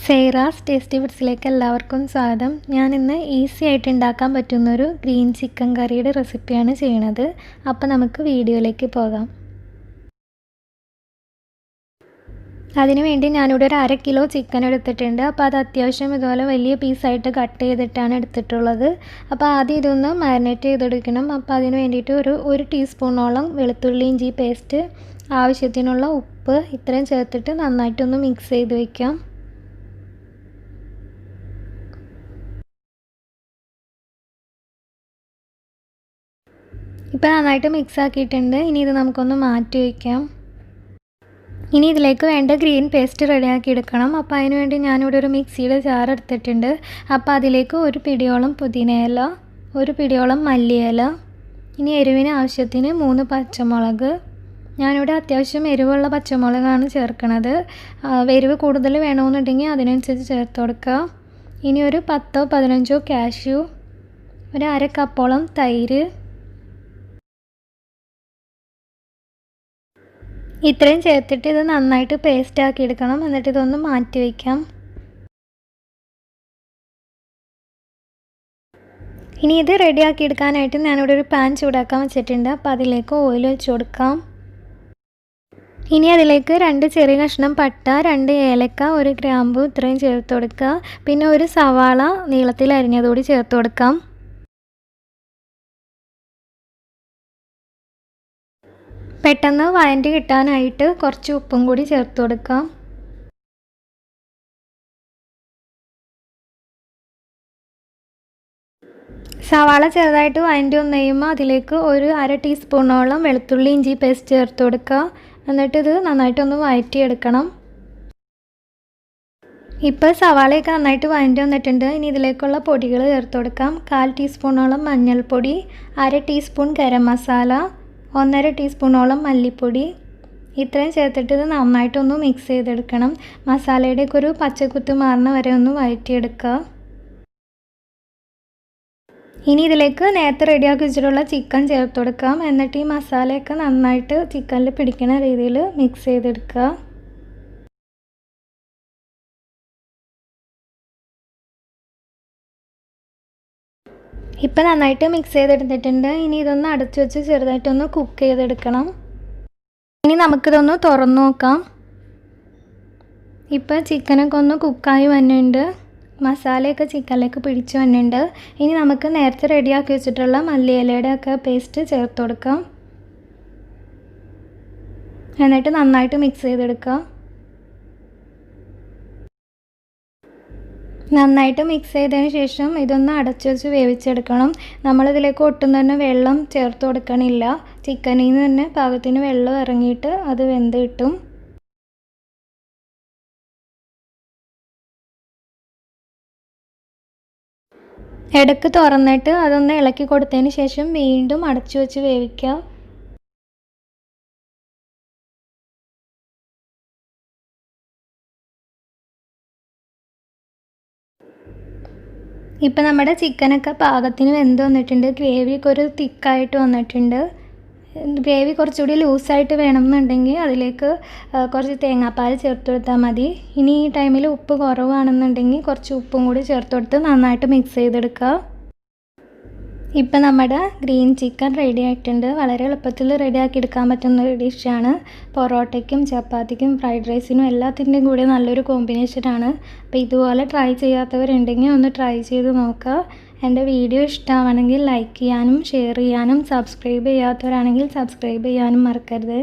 സൈറാസ് tasty ഫുഡ്സിലേക്ക് എല്ലാവർക്കും സ്വാഗതം. ഞാനിന്ന് ഈസി ആയിട്ട് ഉണ്ടാക്കാൻ പറ്റുന്നൊരു ഗ്രീൻ ചിക്കൻ കറിയുടെ റെസിപ്പിയാണ് ചെയ്യണത്. അപ്പോൾ നമുക്ക് വീഡിയോയിലേക്ക് പോകാം. അതിനുവേണ്ടി ഞാനിവിടെ ഒരു 1/2 കിലോ ചിക്കൻ എടുത്തിട്ടുണ്ട്. അപ്പോൾ അത് അത്യാവശ്യം ഇതുപോലെ വലിയ പീസായിട്ട് കട്ട് ചെയ്തിട്ടാണ് എടുത്തിട്ടുള്ളത്. അപ്പോൾ ആദ്യം ഇതൊന്ന് മാരിനേറ്റ് ചെയ്തെടുക്കണം. അപ്പോൾ അതിന് വേണ്ടിയിട്ട് ഒരു ടീസ്പൂണോളം വെളുത്തുള്ളി ഇഞ്ചി പേസ്റ്റ്, ആവശ്യത്തിനുള്ള ഉപ്പ് ഇത്രയും ചേർത്തിട്ട് നന്നായിട്ടൊന്ന് മിക്സ് ചെയ്ത് വയ്ക്കാം. ഇപ്പോൾ നന്നായിട്ട് മിക്സ് ആക്കിയിട്ടുണ്ട്. ഇനി ഇത് നമുക്കൊന്ന് മാറ്റി വയ്ക്കാം. ഇനി ഇതിലേക്ക് വേണ്ട ഗ്രീൻ പേസ്റ്റ് റെഡിയാക്കി എടുക്കണം. അപ്പോൾ അതിന് വേണ്ടി ഞാനിവിടെ ഒരു മിക്സിയുടെ ജാർ എടുത്തിട്ടുണ്ട്. അപ്പോൾ അതിലേക്ക് ഒരു പിടിയോളം പുതിനയില, ഒരു പിടിയോളം മല്ലിയില, ഇനി എരിവിന് ആവശ്യത്തിന് 3 പച്ചമുളക്. ഞാനിവിടെ അത്യാവശ്യം എരിവുള്ള പച്ചമുളകാണ് ചേർക്കുന്നത്. എരിവ് കൂടുതൽ വേണമെന്നുണ്ടെങ്കിൽ അതിനനുസരിച്ച് ചേർത്ത് കൊടുക്കുക. ഇനി ഒരു 10-15 കാഷ്യൂ, ഒരു 1/2 കപ്പോളം തൈര്, ഇത്രയും ചേർത്തിട്ട് ഇത് നന്നായിട്ട് പേസ്റ്റ് ആക്കി എടുക്കണം. എന്നിട്ട് ഇതൊന്ന് മാറ്റി വയ്ക്കാം. ഇനി ഇത് റെഡിയാക്കി എടുക്കാനായിട്ട് ഞാനിവിടെ ഒരു പാൻ ചൂടാക്കാൻ വെച്ചിട്ടുണ്ട്. അപ്പോൾ അതിലേക്ക് ഓയിൽ വെച്ച് കൊടുക്കാം. ഇനി അതിലേക്ക് 2 ചെറിയ കഷ്ണം പട്ട, 2 ഏലക്ക, 1 ഗ്രാമ്പു ഇത്രയും ചേർത്ത് കൊടുക്കുക. പിന്നെ ഒരു സവാള നീളത്തിൽ അരിഞ്ഞതുകൂടി ചേർത്ത് കൊടുക്കാം. പെട്ടെന്ന് വഴറ്റി കിട്ടാനായിട്ട് കുറച്ച് ഉപ്പും കൂടി ചേർത്ത് കൊടുക്കാം. സവാള ചെറുതായിട്ട് വഴറ്റി വന്നു കഴിയുമ്പോൾ അതിലേക്ക് ഒരു 1/2 ടീസ്പൂണോളം വെളുത്തുള്ളി ഇഞ്ചി പേസ്റ്റ് ചേർത്ത് കൊടുക്കുക. എന്നിട്ട് ഇത് നന്നായിട്ടൊന്ന് വഴറ്റിയെടുക്കണം. ഇപ്പോൾ സവാളയൊക്കെ നന്നായിട്ട് വഴറ്റി വന്നിട്ടുണ്ട്. ഇനി ഇതിലേക്കുള്ള പൊടികൾ ചേർത്ത് കൊടുക്കാം. 1/4 ടീസ്പൂണോളം മഞ്ഞൾപ്പൊടി, 1/2 ടീസ്പൂൺ ഗരം മസാല, 1/2 ടീസ്പൂണോളം മല്ലിപ്പൊടി ഇത്രയും ചേർത്തിട്ട് ഇത് നന്നായിട്ടൊന്ന് മിക്സ് ചെയ്തെടുക്കണം. മസാലയുടെയൊക്കെ ഒരു പച്ചക്കുത്ത് മാറുന്ന വരെ ഒന്ന് വഴറ്റിയെടുക്കുക. ഇനി ഇതിലേക്ക് നേരത്തെ റെഡിയാക്കി വെച്ചിട്ടുള്ള ചിക്കൻ ചേർത്ത് കൊടുക്കാം. എന്നിട്ട് ഈ മസാലയൊക്കെ നന്നായിട്ട് ചിക്കനിൽ പിടിക്കുന്ന രീതിയിൽ മിക്സ് ചെയ്തെടുക്കുക. ഇപ്പം നന്നായിട്ട് മിക്സ് ചെയ്തെടുത്തിട്ടുണ്ട്. ഇനി ഇതൊന്ന് അടച്ചു വെച്ച് ചെറുതായിട്ടൊന്ന് കുക്ക് ചെയ്തെടുക്കണം. ഇനി നമുക്കിതൊന്ന് തുറന്നു നോക്കാം. ഇപ്പം ചിക്കനൊക്കെ ഒന്ന് കുക്കായി വന്നിട്ടുണ്ട്. മസാലയൊക്കെ ചിക്കനിലേക്ക് പിടിച്ച് വന്നിട്ടുണ്ട്. ഇനി നമുക്ക് നേരത്തെ റെഡിയാക്കി വെച്ചിട്ടുള്ള മല്ലിയിലയുടെ ഒക്കെ പേസ്റ്റ് ചേർത്ത് കൊടുക്കാം. എന്നിട്ട് നന്നായിട്ട് മിക്സ് ചെയ്തെടുക്കുക. നന്നായിട്ട് മിക്സ് ചെയ്തതിന് ശേഷം ഇതൊന്ന് അടച്ചു വെച്ച് വേവിച്ചെടുക്കണം. നമ്മളിതിലേക്ക് ഒട്ടും തന്നെ വെള്ളം ചേർത്ത് കൊടുക്കണില്ല. ചിക്കനിൽ നിന്ന് തന്നെ പാകത്തിന് വെള്ളം ഇറങ്ങിയിട്ട് അത് വെന്ത് കിട്ടും. ഇടയ്ക്ക് തുറന്നിട്ട് അതൊന്ന് ഇളക്കി കൊടുത്തതിന് ശേഷം വീണ്ടും അടച്ചു വെച്ച് വേവിക്കുക. ഇപ്പം നമ്മുടെ ചിക്കനൊക്കെ പാകത്തിന് വെന്ത് വന്നിട്ടുണ്ട്. ഗ്രേവിയൊക്കെ ഒരു തിക്കായിട്ട് വന്നിട്ടുണ്ട്. ഗ്രേവി കുറച്ചുകൂടി ലൂസായിട്ട് വേണമെന്നുണ്ടെങ്കിൽ അതിലേക്ക് കുറച്ച് തേങ്ങാപ്പാൽ ചേർത്ത് കൊടുത്താൽ മതി. ഇനി ഈ ടൈമിൽ ഉപ്പ് കുറവാണെന്നുണ്ടെങ്കിൽ കുറച്ച് ഉപ്പും കൂടി ചേർത്ത് കൊടുത്ത് നന്നായിട്ട് മിക്സ് ചെയ്തെടുക്കുക. ഇപ്പം നമ്മുടെ ഗ്രീൻ ചിക്കൻ റെഡി ആയിട്ടുണ്ട്. വളരെ എളുപ്പത്തിൽ റെഡിയാക്കി എടുക്കാൻ പറ്റുന്ന ഒരു ഡിഷാണ്. പൊറോട്ടയ്ക്കും ചപ്പാത്തിക്കും ഫ്രൈഡ് റൈസിനും എല്ലാത്തിൻ്റെയും കൂടെ നല്ലൊരു കോമ്പിനേഷനാണ്. അപ്പോൾ ഇതുപോലെ ട്രൈ ചെയ്യാത്തവരുണ്ടെങ്കിൽ ഒന്ന് ട്രൈ ചെയ്ത് നോക്കുക. എൻ്റെ വീഡിയോ ഇഷ്ടമാണെങ്കിൽ ലൈക്ക് ചെയ്യാനും ഷെയർ ചെയ്യാനും സബ്സ്ക്രൈബ് ചെയ്യാത്തവരാണെങ്കിൽ സബ്സ്ക്രൈബ് ചെയ്യാനും മറക്കരുത്.